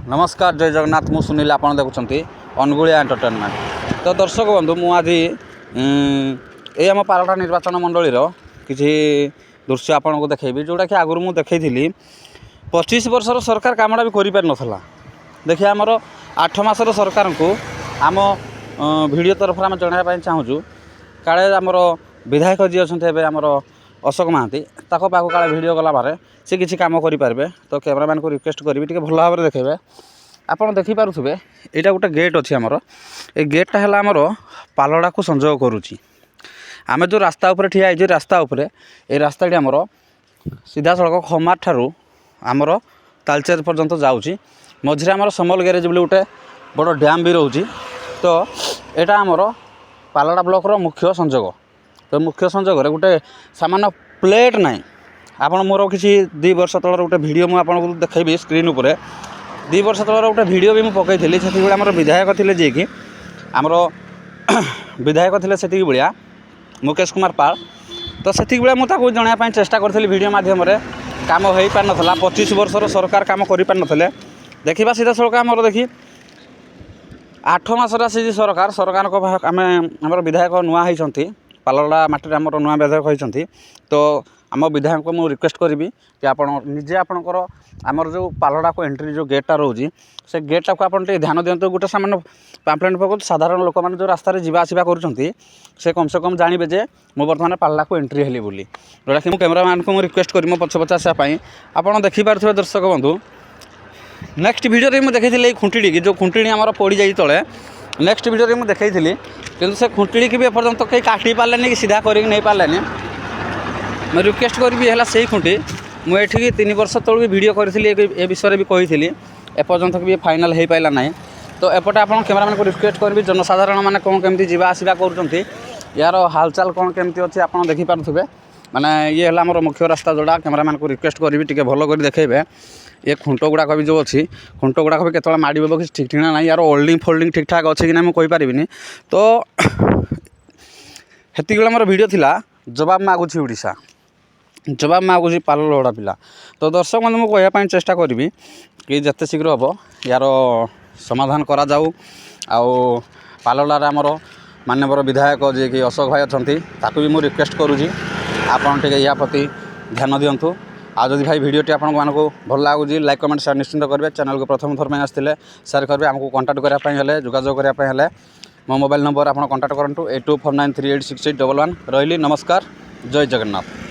नमस्कार जय जगन्नाथ मु सुनील आप देखुं अनुगुलिया एंटरटेनमेंट। तो दर्शक बंधु मु आज ये आम पारटा निर्वाचन मंडली किसी दृश्य आपन को देखेबी जोटा कि आगुरी मुझे देखी 25 वर्षर सरकार कामटा भी कर पार देखिए आमर 8 मासर सरकार को आम भिडियो तरफ आम जनाया चाहूँ काले आमर विधायक जी अच्छा आमर अशोक महांती ताको पाखु काले भिडियो गला बारे से किसी काम करेंगे। तो कैमरामैन को रिक्वेस्ट करी टे भल भाव में देखेबे। आपड़ देखिपे यहाँ गोटे गेट अच्छी आमर ये गेटा है आमर पालड़ा को संजोग करुच्ची। आम जो रास्ता उपर ठिया है रास्ता उपर ये रास्ताटी आमर सीधा सड़क खमार ठारू आमर तालचेर पर्यंत जाऊँगी। मझे आमर समल ग्यारेज बोले गोटे बड़ डैम भी रोचे। तो यहाँ आमर पालड़ा ब्लॉकर मुख्य संजोग। तो मुख्य संजोग गोटे सामान्य प्लेट ना आपड़ मोर किसी 2 वर्ष तलर गोटे भिडियो मुझे देखी स्क्रीन उपर 2 वर्ष तलर गोटे भिडियो भी मुझे पकई से आम विधायक थे जी कि आमर विधायक थे से भाया मुकेश कुमार पाल। तो से मुझे जनवाई चेष्टा करी भिडियो मध्यम काम हो पार ना 25 वर्षर सरकार काम कर पार ना। देखा सीधा सड़क आमर देखी 8 मासर आसी सरकार सरकार को आम विधायक नुआ होती पालड़ा माटी आमर नुआ विधायक होती। तो आम विधायक को मुझे रिक्वेस्ट करी कि आप निजे आपणकर आमर जो पालड़ा को एंट्री जो गेटा रोचे से गेटा को आप ध्यान दिंतु। गोटे सामान्य पाम्पलेट पकाउँ साधारण लोक मैंने जो रास्तार जावासवा कर कम से कम जानवे जे मु बर्तमान पालड़ा को एंट्री हेली बोली जोटा कि कैमरामैन को रिक्वेस्ट करी मो पछ पछ आसापी आपड़ देखिपे दर्शक बंधु। नेक्स्ट भिडियो मुझे देखी खुंटी की जो खुंटी आमर पड़ जाए तले नेक्स्ट भिडियो मुझे देखी कि से खुंटी की भी एपर्तंत कहीं काटी पारे कि सीधा कर नहीं पारे। मैं रिक्वेस्ट करी है से खुंटी मुझे 3 वर्ष तल भी भिडियो करी ए विषय भी कही एपर्तंत भी फाइनाल हो पाला ना। तो एपटे आप कैमरामैन को रिक्वेस्ट करी जनसाधारण मैंने कौन केमती जावासवा कर यार हालचाल कौन केमती अच्छी आप देखिपे माने ये है आमर मुख्य रास्ता जोड़ा कैमरामैन को रिक्वेस्ट करी टे भल कर देखेबे। ये खुंट गुड़ाक भी जो अच्छी खुंट गुड़ाक भी केतला माड़ कि ठीक ठीक ना यार ओल्डिंग फोल्डिंग ठीक ठाक अच्छे कि ना मुझे कहीपरि। तो हेती मोर भिडियो थिला जवाब मागुची ओडिशा जवाब मागुची पालड़ा पिला। तो दर्शक बंधु मुझे कहवाई चेष्टा करी कि जिते शीघ्र हम यार समाधान करा जाऊ पालड़ार आमर माननीय विधायक जी कि अशोक भाई अच्छा ताकू भी मुझे रिक्वेस्ट करुँची आपन टे या प्रति ध्यान दिंतु। आदि भाई भिडियोटी आपको भल लगुच लाइक कमेंट शेयर निश्चिंत करेंगे। चैनल को प्रथम थर में आसते शेयर करेंगे आमको कंटाक्ट करने जोगाजोग करने मो मोबाइल नंबर आप कंटाक्ट करूँ 8249386811। रही नमस्कार जय जगन्नाथ।